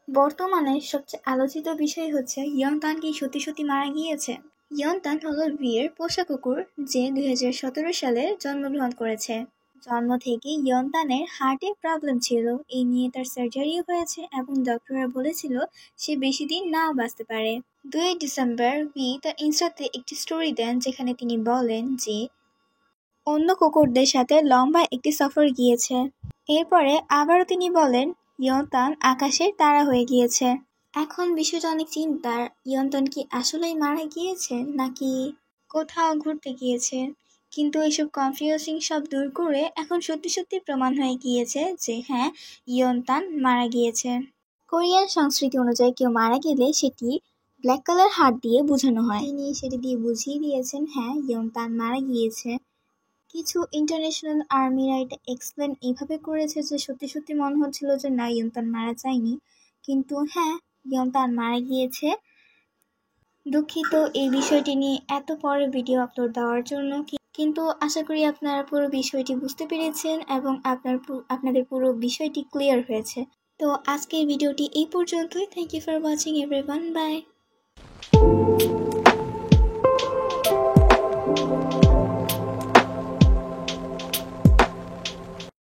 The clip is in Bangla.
বর্তমানে সবচেয়ে আলোচিত বিষয় হচ্ছে ইয়ন কি সত্যি সত্যি মারা গিয়েছে। ইয়ন হলো বিয়ের পোষা কুকুর, যে 2017 সালে জন্মগ্রহণ করেছে। জন্ম থেকে ইয়ন হার্টে প্রবলেম ছিল, এই নিয়ে তার সার্জারিও হয়েছে এবং ডক্টররা বলেছিল সে বেশি দিন নাও বাঁচতে পারে। 2 ডিসেম্বর তার ইনস্টাতে একটি স্টোরি দেন যেখানে তিনি বলেন যে অন্য কুকুরদের সাথে লম্বা একটি সফর গিয়েছে। এরপরে আবারও তিনি বলেন ইয়ন আকাশের তারা হয়ে গিয়েছে। এখন বিষয়টা অনেক চিন্তার, ইয়ন কি আসলেই মারা গিয়েছে নাকি কোথাও ঘুরতে গিয়েছে। কিন্তু এসব কনফিউজিং সব দূর করে এখন সত্যি সত্যি প্রমাণ হয়ে গিয়েছে যে হ্যাঁ, ইয়ন মারা গিয়েছে। কোরিয়ান সংস্কৃতি অনুযায়ী কেউ মারা গেলে সেটি ব্ল্যাক কালার হার্ট দিয়ে বোঝানো হয়। তিনি সেটি দিয়ে বুঝিয়ে দিয়েছেন হ্যাঁ, ইয়ন মারা গিয়েছে। কিছু ইন্টারন্যাশনাল আর্মিরা এটা এক্সপ্লেন এইভাবে করেছে যে সত্যি সত্যি মনে হচ্ছিল যে না, ইয়ন মারা যায়নি, কিন্তু হ্যাঁ, ইয়ন মারা গিয়েছে। দুঃখিত এই বিষয়টি নিয়ে এত পরে ভিডিও আপলোড দেওয়ার জন্য, কিন্তু আশা করি আপনারা পুরো বিষয়টি বুঝতে পেরেছেন এবং আপনাদের পুরো বিষয়টি ক্লিয়ার হয়েছে। তো আজকের ভিডিওটি এই পর্যন্তই। Thank you for watching everyone, by.